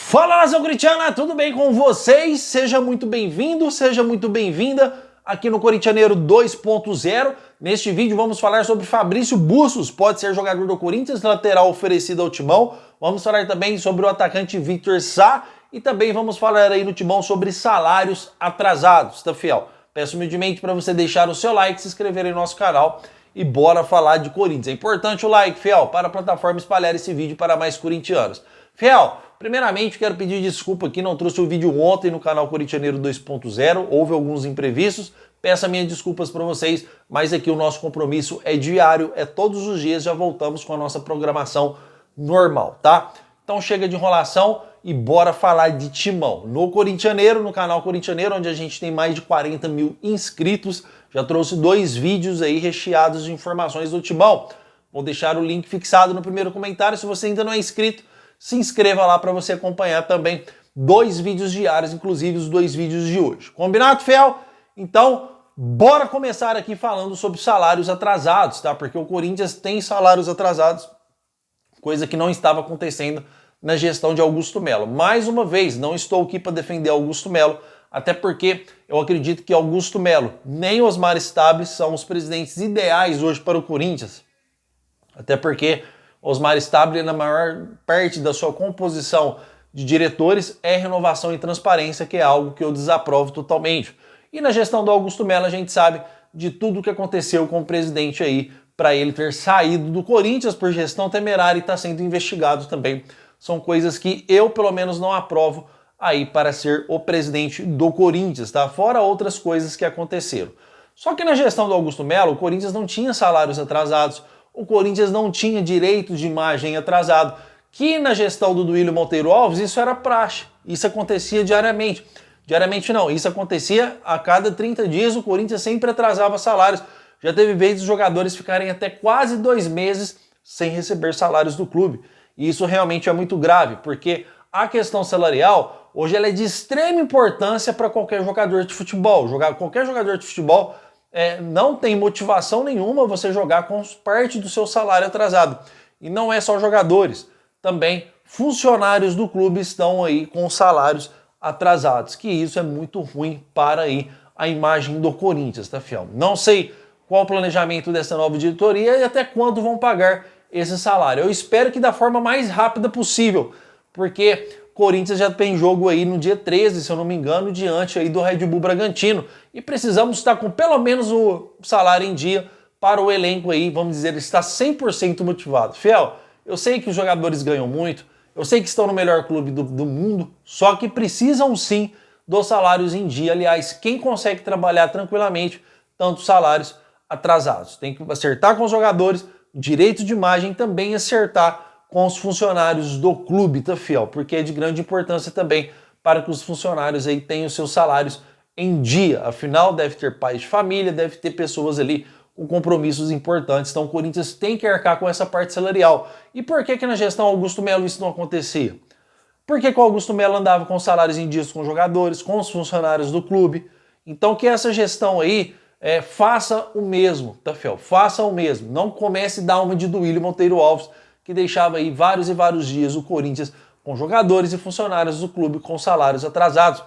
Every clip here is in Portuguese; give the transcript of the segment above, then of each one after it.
Fala, nação corintiana, tudo bem com vocês? Seja muito bem-vindo, seja muito bem-vinda aqui no Corintianeiro 2.0. Neste vídeo vamos falar sobre Fabrício Bustos, pode ser jogador do Corinthians, lateral oferecido ao Timão. Vamos falar também sobre o atacante Vitor Sá e também vamos falar aí no Timão sobre salários atrasados, tá fiel? Peço humildemente para você deixar o seu like, se inscrever em nosso canal e bora falar de Corinthians. É importante o like, fiel, para a plataforma espalhar esse vídeo para mais corintianos. Fiel, primeiramente quero pedir desculpa que não trouxe o vídeo ontem no canal Corintianeiro 2.0, houve alguns imprevistos, peço minhas desculpas para vocês, mas aqui o nosso compromisso é diário, é todos os dias, já voltamos com a nossa programação normal, tá? Então chega de enrolação e bora falar de Timão. No Corintianeiro, no canal Corintianeiro, onde a gente tem mais de 40 mil inscritos, já trouxe 2 vídeos aí recheados de informações do Timão. Vou deixar o link fixado no primeiro comentário, se você ainda não é inscrito, se inscreva lá para você acompanhar também 2 vídeos diários, inclusive os 2 vídeos de hoje. Combinado, fiel? Então, bora começar aqui falando sobre salários atrasados, tá? Porque o Corinthians tem salários atrasados, coisa que não estava acontecendo na gestão de Augusto Melo. Mais uma vez, não estou aqui para defender Augusto Melo, até porque eu acredito que Augusto Melo nem Osmar Stabile são os presidentes ideais hoje para o Corinthians. Até porque Osmar Stabile, na maior parte da sua composição de diretores, é renovação e transparência, que é algo que eu desaprovo totalmente. E na gestão do Augusto Melo a gente sabe de tudo o que aconteceu com o presidente aí, para ele ter saído do Corinthians por gestão temerária e está sendo investigado também. São coisas que eu, pelo menos, não aprovo aí para ser o presidente do Corinthians, tá? Fora outras coisas que aconteceram. Só que na gestão do Augusto Melo, o Corinthians não tinha salários atrasados, o Corinthians não tinha direito de imagem atrasado, que na gestão do Duílio Monteiro Alves isso era praxe, isso acontecia diariamente. Diariamente não, isso acontecia a cada 30 dias, o Corinthians sempre atrasava salários. Já teve vezes os jogadores ficarem até quase 2 meses sem receber salários do clube. E isso realmente é muito grave, porque a questão salarial, hoje ela é de extrema importância para qualquer jogador de futebol. Qualquer jogador de futebol não tem motivação nenhuma você jogar com parte do seu salário atrasado. E não é só jogadores, também funcionários do clube estão aí com salários atrasados, que isso é muito ruim para aí a imagem do Corinthians, tá, fiel? Não sei qual o planejamento dessa nova diretoria e até quando vão pagar esse salário. Eu espero que da forma mais rápida possível, porque Corinthians já tem jogo aí no dia 13, se eu não me engano, diante aí do Red Bull Bragantino. E precisamos estar com pelo menos o salário em dia para o elenco aí, vamos dizer, estar 100% motivado. Fiel, eu sei que os jogadores ganham muito, eu sei que estão no melhor clube do mundo, só que precisam sim dos salários em dia. Aliás, quem consegue trabalhar tranquilamente, tanto salários atrasados. Tem que acertar com os jogadores, direito de imagem, também acertar com os funcionários do clube, tá, fiel? Porque é de grande importância também para que os funcionários aí tenham os seus salários em dia. Afinal, deve ter pais de família, deve ter pessoas ali com compromissos importantes. Então o Corinthians tem que arcar com essa parte salarial. E por que na gestão Augusto Melo isso não acontecia? Por que o Augusto Melo andava com salários em dias com os jogadores, com os funcionários do clube? Então que essa gestão aí faça o mesmo, tá, fiel? Faça o mesmo. Não comece a dar uma de Duílio Monteiro Alves, que deixava aí vários e vários dias o Corinthians com jogadores e funcionários do clube com salários atrasados.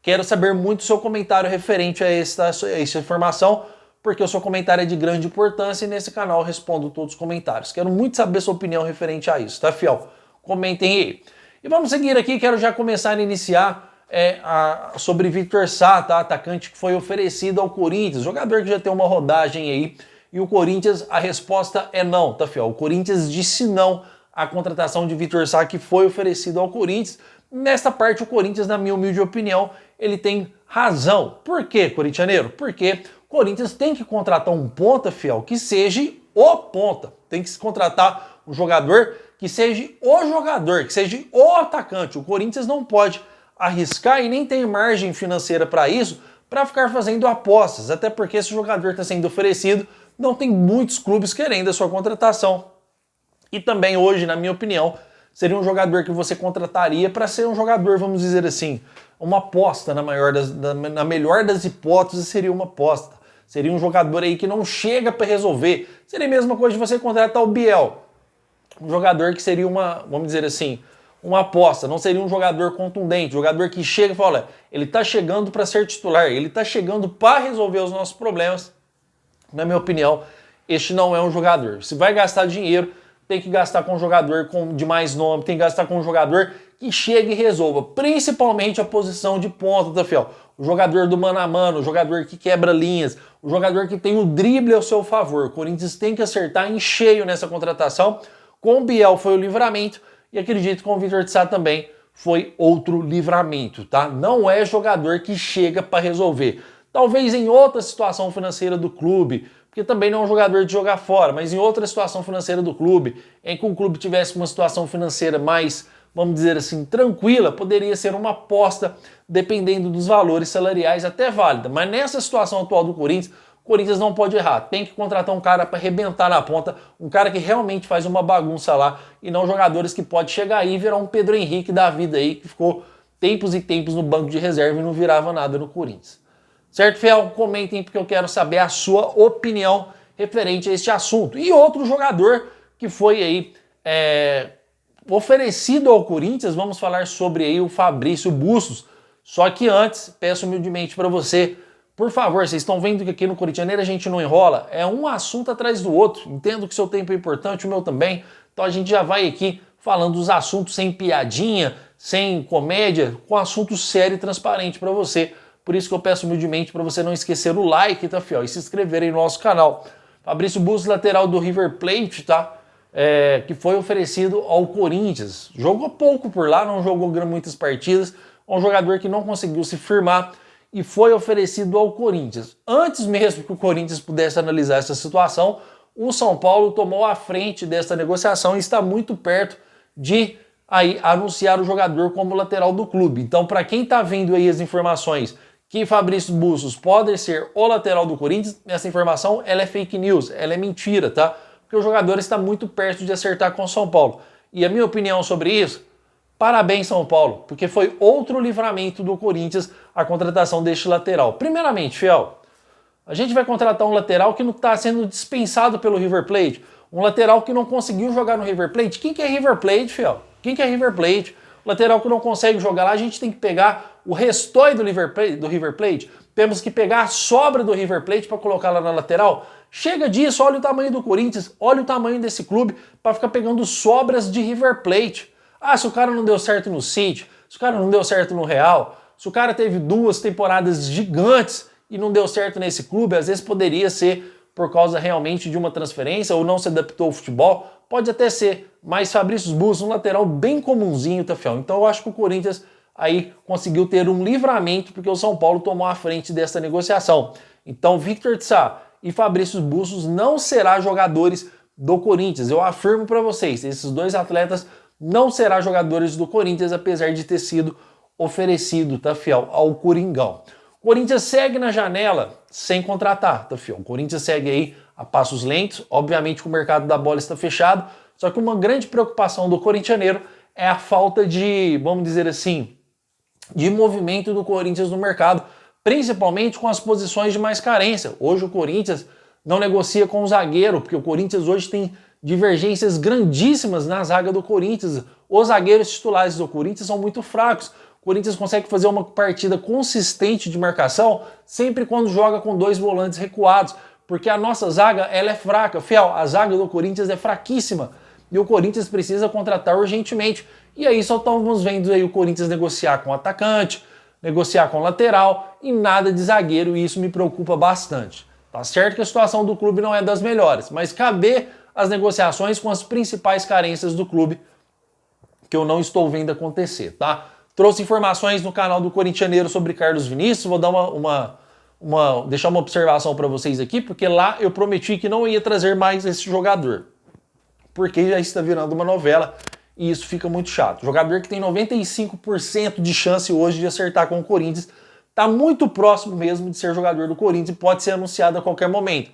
Quero saber muito o seu comentário referente a essa informação, porque o seu comentário é de grande importância e nesse canal eu respondo todos os comentários. Quero muito saber sua opinião referente a isso, tá, fiel? Comentem aí. E vamos seguir aqui, quero já começar a iniciar sobre Vitor Sá, tá? Atacante que foi oferecido ao Corinthians, jogador que já tem uma rodagem aí. E o Corinthians, a resposta é não, tá, fiel? O Corinthians disse não à contratação de Vitor Sá, que foi oferecido ao Corinthians. Nesta parte, o Corinthians, na minha humilde opinião, ele tem razão. Por quê, corintianeiro? Porque o Corinthians tem que contratar um ponta, fiel, que seja o ponta. Tem que se contratar um jogador que seja o jogador, que seja o atacante. O Corinthians não pode arriscar e nem tem margem financeira para isso, para ficar fazendo apostas. Até porque esse jogador está sendo oferecido, não tem muitos clubes querendo a sua contratação. E também hoje, na minha opinião, seria um jogador que você contrataria para ser um jogador, vamos dizer assim, uma aposta na melhor das hipóteses seria uma aposta. Seria um jogador aí que não chega para resolver. Seria a mesma coisa de você contratar o Biel. Um jogador que seria vamos dizer assim, uma aposta, não seria um jogador contundente, jogador que chega e fala, olha, ele tá chegando para ser titular, ele tá chegando para resolver os nossos problemas. Na minha opinião, este não é um jogador. Se vai gastar dinheiro, tem que gastar com um jogador de mais nome, tem que gastar com um jogador que chegue e resolva, principalmente a posição de ponta, tá, fiel? O jogador do mano a mano, o jogador que quebra linhas, o jogador que tem o drible ao seu favor. O Corinthians tem que acertar em cheio nessa contratação. Com o Biel foi o livramento e acredito que com o Victor Sá também foi outro livramento, tá? Não é jogador que chega para resolver. Talvez em outra situação financeira do clube, porque também não é um jogador de jogar fora, mas em outra situação financeira do clube, em que o clube tivesse uma situação financeira mais, vamos dizer assim, tranquila, poderia ser uma aposta, dependendo dos valores salariais, até válida. Mas nessa situação atual do Corinthians, o Corinthians não pode errar. Tem que contratar um cara para arrebentar na ponta, um cara que realmente faz uma bagunça lá, e não jogadores que pode chegar aí e virar um Pedro Henrique da vida aí, que ficou tempos e tempos no banco de reserva e não virava nada no Corinthians. Certo, fiel? Comentem porque eu quero saber a sua opinião referente a este assunto. E outro jogador que foi aí oferecido ao Corinthians, vamos falar sobre aí o Fabrício Bustos. Só que antes, peço humildemente para você, por favor, vocês estão vendo que aqui no Corintianeiro a gente não enrola, é um assunto atrás do outro. Entendo que seu tempo é importante, o meu também. Então a gente já vai aqui falando dos assuntos sem piadinha, sem comédia, com assunto sério e transparente para você. Por isso que eu peço humildemente para você não esquecer o like, tá, fiel? E se inscrever aí no nosso canal. Fabrício Bustos, lateral do River Plate, tá? Que foi oferecido ao Corinthians. Jogou pouco por lá, não jogou muitas partidas. Um jogador que não conseguiu se firmar e foi oferecido ao Corinthians. Antes mesmo que o Corinthians pudesse analisar essa situação, o São Paulo tomou a frente dessa negociação e está muito perto de aí anunciar o jogador como lateral do clube. Então, para quem está vendo aí as informações que Fabrício Bustos pode ser o lateral do Corinthians, essa informação ela é fake news, ela é mentira, tá? Porque o jogador está muito perto de acertar com o São Paulo. E a minha opinião sobre isso, parabéns São Paulo, porque foi outro livramento do Corinthians a contratação deste lateral. Primeiramente, fiel, a gente vai contratar um lateral que não está sendo dispensado pelo River Plate, um lateral que não conseguiu jogar no River Plate. Quem que é River Plate, fiel? Quem que é River Plate? O lateral que não consegue jogar lá, a gente tem que pegar o restói do River Plate, temos que pegar a sobra do River Plate para colocar lá na lateral. Chega disso, olha o tamanho do Corinthians, olha o tamanho desse clube para ficar pegando sobras de River Plate. Ah, se o cara não deu certo no City, se o cara não deu certo no Real, se o cara teve 2 temporadas gigantes e não deu certo nesse clube, às vezes poderia ser por causa realmente de uma transferência ou não se adaptou ao futebol, pode até ser, mas Fabrício Bustos, um lateral bem comunzinho, tá, fiel? Então eu acho que o Corinthians aí conseguiu ter um livramento porque o São Paulo tomou a frente dessa negociação. Então Victor Sá e Fabrício Bustos não serão jogadores do Corinthians. Eu afirmo para vocês, esses dois atletas não serão jogadores do Corinthians, apesar de ter sido oferecido, tá, fiel, ao Coringão. O Corinthians segue na janela sem contratar, tá, fiel? O Corinthians segue aí a passos lentos, obviamente que o mercado da bola está fechado, só que uma grande preocupação do corintianeiro é a falta de, vamos dizer assim, de movimento do Corinthians no mercado, principalmente com as posições de mais carência. Hoje o Corinthians não negocia com o zagueiro, porque o Corinthians hoje tem divergências grandíssimas na zaga do Corinthians. Os zagueiros titulares do Corinthians são muito fracos. O Corinthians consegue fazer uma partida consistente de marcação sempre quando joga com 2 volantes recuados, porque a nossa zaga ela é fraca. Fiel, a zaga do Corinthians é fraquíssima e o Corinthians precisa contratar urgentemente. E aí só estamos vendo aí o Corinthians negociar com atacante, negociar com lateral e nada de zagueiro, e isso me preocupa bastante. Tá certo que a situação do clube não é das melhores, mas caber as negociações com as principais carências do clube, que eu não estou vendo acontecer, tá? Trouxe informações no canal do Corintianeiro sobre Carlos Vinícius, vou dar deixar uma observação para vocês aqui, porque lá eu prometi que não ia trazer mais esse jogador, porque já está virando uma novela e isso fica muito chato. Jogador que tem 95% de chance hoje de acertar com o Corinthians, está muito próximo mesmo de ser jogador do Corinthians e pode ser anunciado a qualquer momento.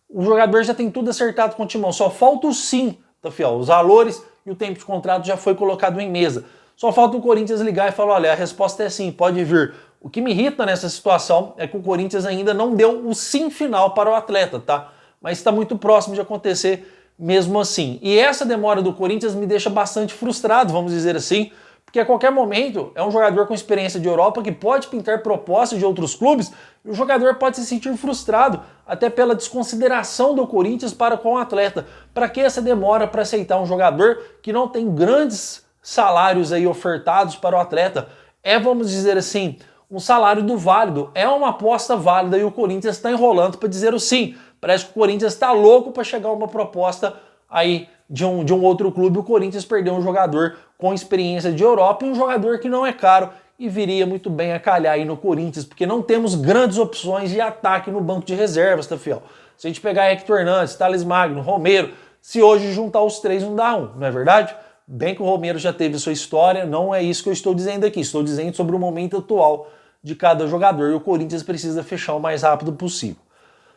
O jogador já tem tudo acertado com o Timão, só falta o sim, tá, fiel? Os valores e o tempo de contrato já foi colocado em mesa. Só falta o Corinthians ligar e falar, olha, a resposta é sim, pode vir. O que me irrita nessa situação é que o Corinthians ainda não deu o sim final para o atleta, tá? Mas está muito próximo de acontecer mesmo assim. E essa demora do Corinthians me deixa bastante frustrado, vamos dizer assim, porque a qualquer momento é um jogador com experiência de Europa que pode pintar propostas de outros clubes e o jogador pode se sentir frustrado, até pela desconsideração do Corinthians para com o atleta. Para que essa demora para aceitar um jogador que não tem grandes salários aí ofertados para o atleta? É, vamos dizer assim, um salário do válido, é uma aposta válida e o Corinthians está enrolando para dizer o sim. Parece que o Corinthians está louco para chegar a uma proposta aí de um outro clube. O Corinthians perdeu um jogador com experiência de Europa e um jogador que não é caro e viria muito bem a calhar aí no Corinthians, porque não temos grandes opções de ataque no banco de reservas, tá, fiel? Se a gente pegar Hector Hernandes, Thales Magno, Romero, se hoje juntar os três não dá um, não é verdade? Bem que o Romero já teve sua história, não é isso que eu estou dizendo aqui, estou dizendo sobre o momento atual de cada jogador e o Corinthians precisa fechar o mais rápido possível.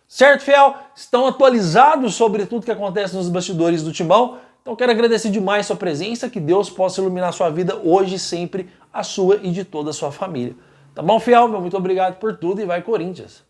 Certo, fiel? Estão atualizados sobre tudo que acontece nos bastidores do Timão? Então quero agradecer demais sua presença, que Deus possa iluminar sua vida hoje e sempre, a sua e de toda a sua família. Tá bom, fiel? Meu muito obrigado por tudo e vai Corinthians!